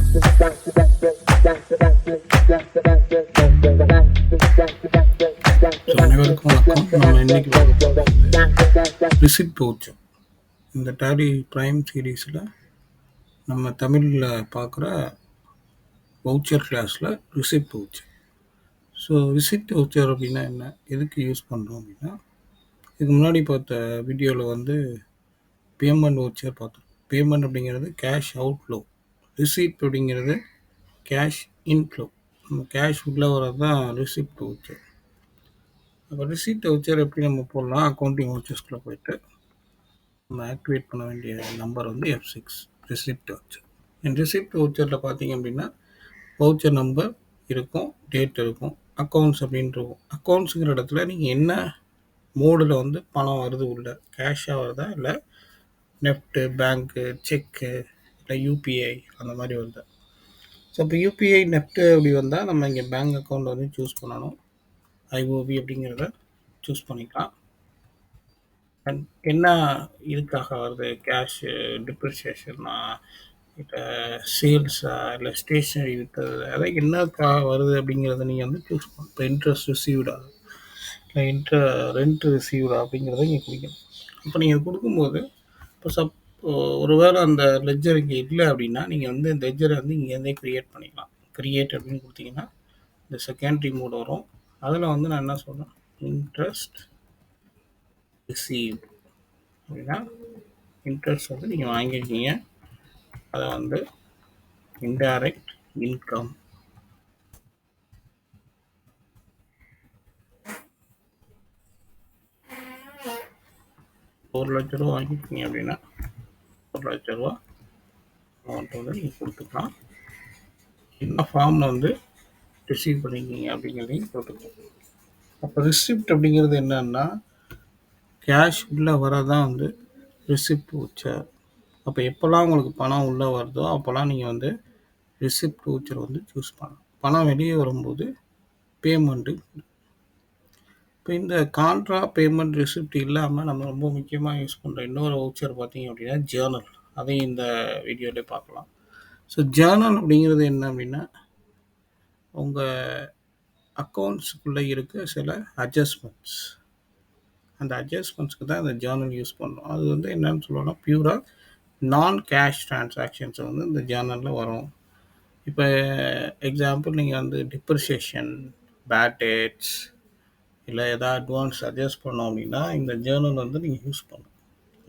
So அனைவருக்கும் வணக்கம். நம்ம இன்னைக்கு பார்க்க போகிறது ரிசிப்ட் வவுச்சர். இந்த டேலி ப்ரைம் சீரீஸில் நம்ம தமிழில் பார்க்குற வவுச்சர் கிளாஸில் receipt voucher. So receipt voucher அப்படின்னா என்ன, எதுக்கு யூஸ் பண்ணுறோம் அப்படின்னா, இதுக்கு முன்னாடி பார்த்த வீடியோவில் வந்து பேமெண்ட் வவுச்சர் பார்த்தோம். பேமெண்ட் அப்படிங்கிறது கேஷ் அவுட்ஃப்ளோ, ரிசிப்ட் அப்படிங்கிறது கேஷ் இன்ஃப்ளோ. நம்ம கேஷ் உள்ளே வர்றது தான் ரிசிப்ட் வவுச்சர். அப்போ ரிசிப்ட் வவுச்சர் எப்படி நம்ம போடலாம், அக்கௌண்டிங் வவுச்சர்ஸ்குள்ளே போயிட்டு நம்ம ஆக்டிவேட் பண்ண வேண்டிய நம்பர் வந்து F6 ரிசிப்ட் வவுச்சர். ரிசிப்ட் வவுச்சரில் பார்த்தீங்க அப்படின்னா வவுச்சர் நம்பர் இருக்கும், டேட் இருக்கும், அக்கௌண்ட்ஸ் அப்படின்னு இருக்கும். அக்கௌண்ட்ஸுங்கிற இடத்துல நீங்கள் என்ன மோடில் வந்து பணம் வருது, உள்ள கேஷாக வருதா, இல்லை நெஃப்ட்டு, பேங்க்கு, செக்கு, இல்லை யூபிஐ அந்த மாதிரி வருது. ஸோ இப்போ யூபிஐ நெஃப்ட்டு அப்படி வந்தால் நம்ம இங்கே பேங்க் அக்கௌண்ட் வந்து சூஸ் பண்ணணும். ஐஓபி அப்படிங்கிறத சூஸ் பண்ணிக்கலாம். அண்ட் என்ன இதுக்காக வருது, கேஷு, டிப்ரிசியேஷனா, இல்லை சேல்ஸா, இல்லை ஸ்டேஷ்னரி விற்றது, அதாவது என்னக்காக வருது அப்படிங்கிறத நீங்கள் வந்து சூஸ் பண்ணணும். இப்போ இன்ட்ரெஸ்ட் ரிசீவ்டா, இல்லை ரெண்ட் ரிசீவ்டா அப்படிங்கிறத நீங்கள் கொடுக்கணும். அப்போ நீங்கள் கொடுக்கும்போது இப்போ ஒருவேளை அந்த லெஜர் இங்கே இல்லை அப்படின்னா நீங்கள் வந்து இந்த லெஜரை வந்து இங்கேருந்தே க்ரியேட் பண்ணிக்கலாம். க்ரியேட் அப்படின்னு கொடுத்தீங்கன்னா இந்த செகண்டரி மோட் வரும். அதில் வந்து நான் என்ன சொல்கிறேன், இன்ட்ரெஸ்ட் ரிசீவ் அப்படின்னா இன்ட்ரெஸ்ட் வந்து நீங்கள் வாங்கியிருக்கீங்க, அதை வந்து இன்டைரக்ட் இன்கம், ₹1,00,000 வாங்கியிருக்கீங்க அப்படின்னா ₹1,00,000 அமௌண்ட் வந்து நீங்கள் கொடுத்துக்கலாம். என்ன ஃபார்மில் வந்து ரிசீவ் பண்ணியிருக்கீங்க அப்படிங்கிறதையும் போட்டுக்கலாம். அப்போ ரிசிப்ட் அப்படிங்கிறது என்னன்னா, கேஷ் உள்ளே வரதான் வந்து ரிசிப்ட் வவுச்சர். அப்போ எப்போல்லாம் உங்களுக்கு பணம் உள்ளே வருதோ அப்போல்லாம் நீங்கள் வந்து ரிசிப்ட் வவுச்சர் வந்து சூஸ் பண்ணலாம். பணம் வெளியே வரும்போது பேமெண்ட்டு. இப்போ இந்த கான்ட்ரா, பேமெண்ட், ரிசிப்ட் இல்லாமல் நம்ம ரொம்ப முக்கியமாக யூஸ் பண்ணுற இன்னொரு வவுச்சர் பார்த்தீங்க அப்படின்னா ஜேர்னல். அதையும் இந்த வீடியோவிலே பார்க்கலாம். ஸோ ஜேர்னல் அப்படிங்கிறது என்ன அப்படின்னா, உங்கள் அக்கௌண்ட்ஸுக்குள்ளே இருக்க சில அட்ஜஸ்ட்மெண்ட்ஸ், அந்த அட்ஜஸ்ட்மெண்ட்ஸ்க்கு தான் இந்த ஜேர்னல் யூஸ் பண்ணுறோம். அது வந்து என்னன்னு சொல்லணும்னா பியூராக நான் கேஷ் ட்ரான்சாக்ஷன்ஸ் வந்து இந்த ஜேர்னலில் வரும். இப்போ எக்ஸாம்பிள் நீங்கள் வந்து டிப்ரிசியேஷன், பேட் டேட்ஸ், இல்லை எதாவது அட்வான்ஸ் அட்ஜஸ்ட் பண்ணோம் அப்படின்னா இந்த ஜேர்னல் வந்து நீங்கள் யூஸ் பண்ணணும்.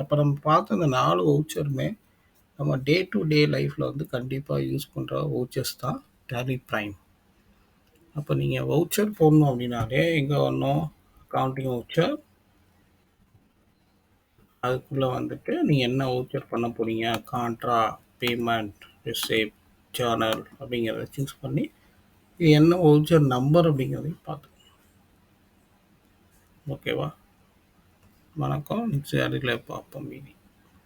அப்போ நம்ம பார்த்த இந்த 4 வவுச்சருமே நம்ம டே டு டே லைஃப்பில் வந்து கண்டிப்பாக யூஸ் பண்ணுற வவுச்சர்ஸ் தான் டேலி ப்ரைம். அப்போ நீங்கள் வவுச்சர் போடணும் அப்படின்னாலே எங்கே வரணும், அக்கௌண்டிங் வவுச்சர், அதுக்குள்ளே வந்துட்டு நீங்கள் என்ன வவுச்சர் பண்ண போகிறீங்க, கான்ட்ரா, பேமெண்ட், ரிசிப்ட், ஜேர்னல் அப்படிங்கிறத சூஸ் பண்ணி இது என்ன வவுச்சர் நம்பர் அப்படிங்கிறதையும் பார்த்து. ஓகேவா? வணக்கம். நெக்ஸ்ட் அதுக்குள்ளே பார்ப்போம் மீதி.